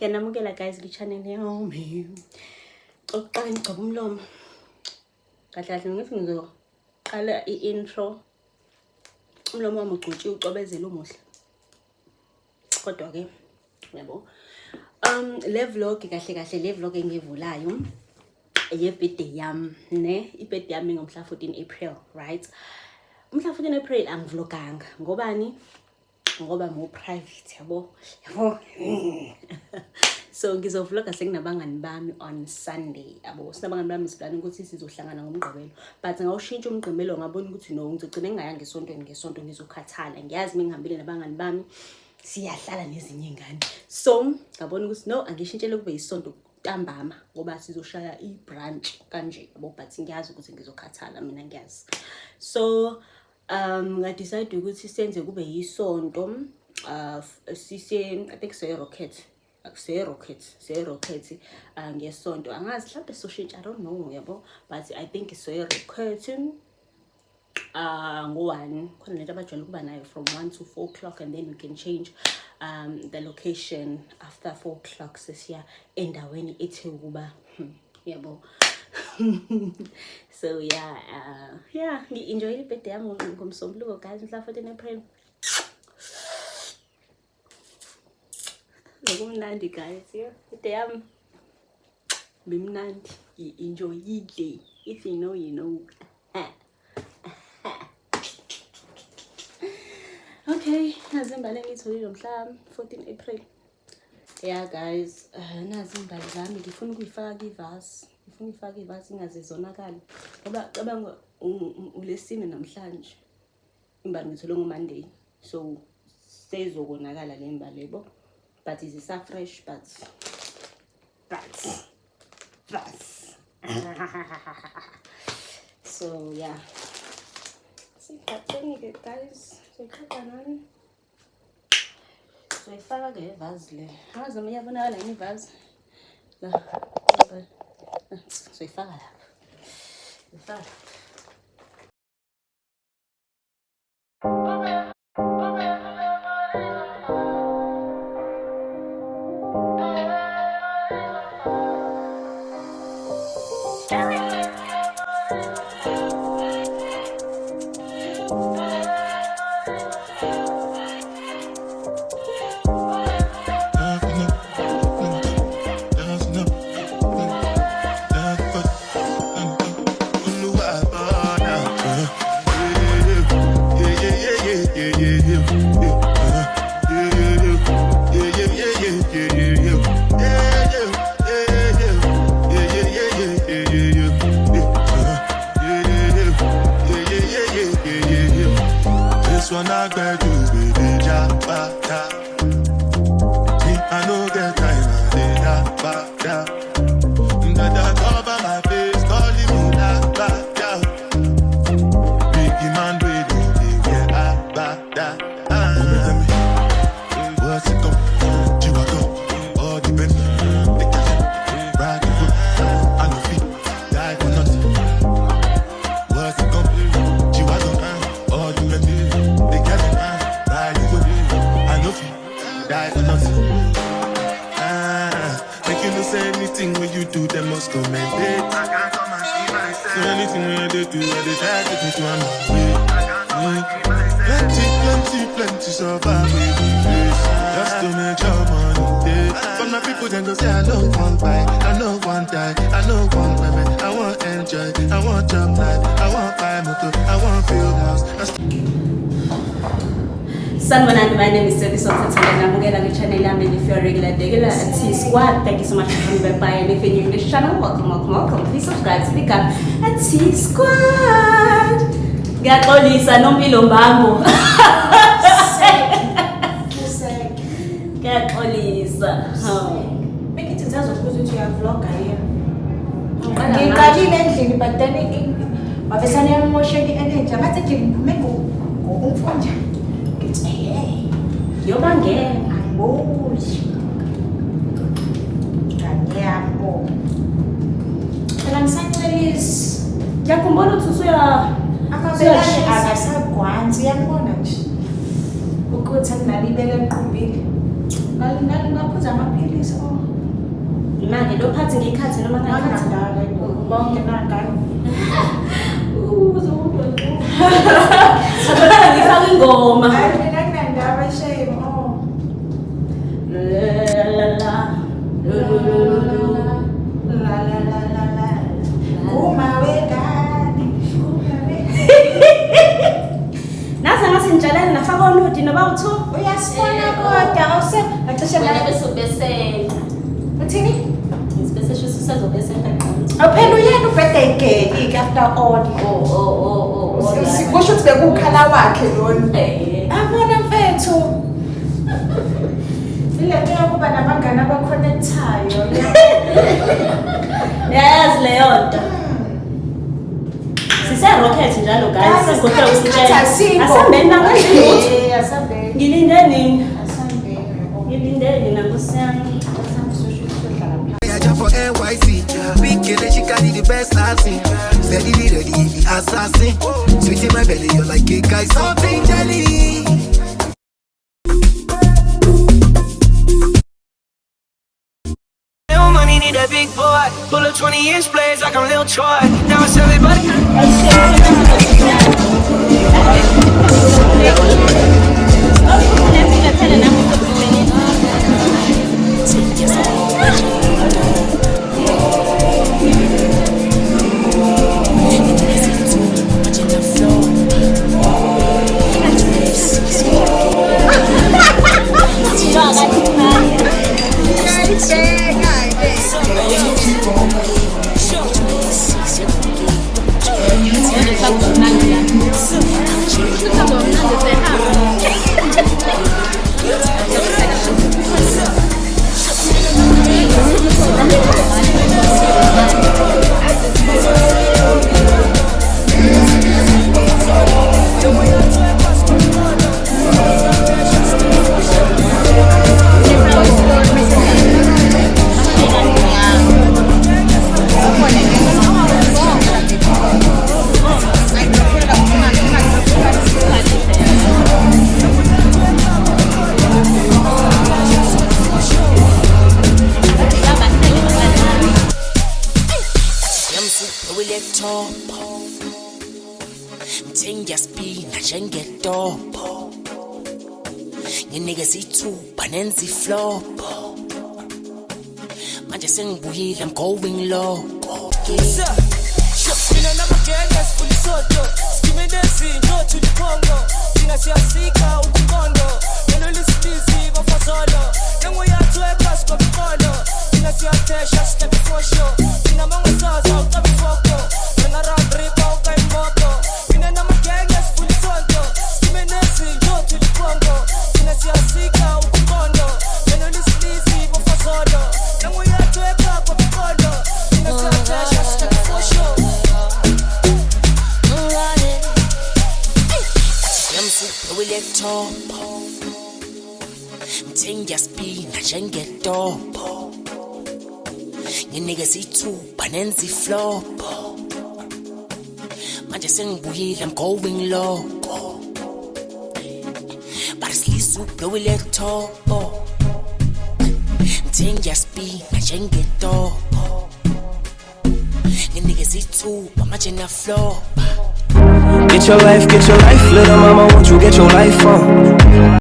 Siyanamukela guys ku-channel yami. Oqala ngigcoba umlomo. Kahle kahle ngithi ngizoqala i-intro. Umlomo wami ugcotshiwe ucobezela umuhle. Kodwa ke yabo. Le vlog kahle le vlog engivulayo ye-birthday yami, ne? I-birthday yami ngomhla 14 April, right? Umhla 14 April angivloganga. Ngobani? Ngoba mo private yabo. So ngizovloga sekunabangani bami on Sunday yabo. Sinabangani bami siplana ukuthi sizohlangana ngomgqibelo, but ngawushintsha umgqibelo ngabona ukuthi no, ngizogcina ngingaya ngesonto ngizokhathala. Ngiyazi ngihambile nabangani bami siyahlala nezinye ingane, so ngabona ukuthi no, angishintshele kube isonto ntambama ngoba sizoshaya i-brunch kanje yabo, but ngiyazi ukuthi ngizokhathala mina, ngiyazi. So ngadecide ukuthi senze kube yisonto, sise I think Rocket ngesonto. Angazi mhlawumbe soshintsha, I don't know yabo, but I think Rocket ngo-1 khona lento abajwayele ukuba nayo from 1 to 4 o'clock, and then we can change the location after 4 o'clock sesiya endaweni ethe ukuba yabo. So yeah, ngi-enjoy i-birthday yami ngomsombuluko guys, mhla 14 April. Lokumnandi guys, yeah. Birthday yami bimnandi, enjoy it. If you know, you know. Okay, nazi imbali engiyitholile mhla 14 April. Yeah guys, nazi imbali zami ngifuna ukuyifaka ivasi. Ingaze zonakala. Ngoba cabanga uLesine namhlanje. Imbali ngithole ngoMonday. So sezokonakala le mbali yebo. But is a fresh but so yeah. See that guys. So kakanani. So ifaka ke vase le. Haza miyabonakala ni vase. La. So ifaka lapha. This one I got to be the job. I know get time, I did that. That cover my face, calling me that. Biggie man, we don't get that. What's it called? G-Wagon, all the Bentley, the cash, riding foot, I know feet, die for nothing. What's it called? G-Wagon, all the Bentley, the cash, riding foot, I know feet, die for nothing. Make you no say anything when you do, they must commend it. I can't come and see myself. So anything when they do, they try to take me to another way. Plenty survive with the face. Just to make your money. But my people then go say I know one buy, I know one die, I know one women. I want enjoy, I want job life, I want buy motor, I want feel house. Sanibonani, my name is Sebiso Tatala. Namukela ku-channel yami. If you're a regular at T-Squad, thank you so much for coming by. And if you're new in this channel, welcome. Please subscribe to become at T-Squad. Ngiyaxolisa nompilo mbambo. Ngiyaxolisa. Make it tell us because you are vlogger here. Ngiqalile endlini but then bafisana emotion energy. Abathi nje meko umfonja. Yobangena. Ayibuzi. Ngiyabo. Phela ngisacelisa. Ngiyakhumbula ukuthi amabelane akasagwanzi, uyabona nje. Ukuthi akunalibele equbile. Ngaphuza amaphilisi lo phathi ngikhathi noma ngikhathi bonke nangani sabona ngifaka ingoma hayi mina kunandaba shame la kuma wegani naza ngasintshalani nafaka oludi noba-2 uyasibona kodwa awuse ngacishe wena bese ubesela uthini bese shuthi usazobesela phela uyena ubirthday girl after all kusho ukuthi bekukhala wakhe lona abona mfethu ile nto yokuba nabangani abaconnectayo yayazi leyo nto sise-rocket njalo guys sigohlela usitshela asambeni nangazimuthi asambeni ngilinde nini asambeni ngilinde nina nkosiyami I jump for NYC. Big girl, she carry the best I've seen. Steady, ready, the assassin. Sweet in my belly, you're like a guy, something jelly. No money, need a big boy. Pull up 20-inch blades like I'm Lil Troy. Now it's everybody. I'm going low. I'm going low. But it's Lisu, blow it like top. Ting ya speed, I can't get up. The niggas eat too, but much in the floor. Get your life, little mama, won't you get your life on?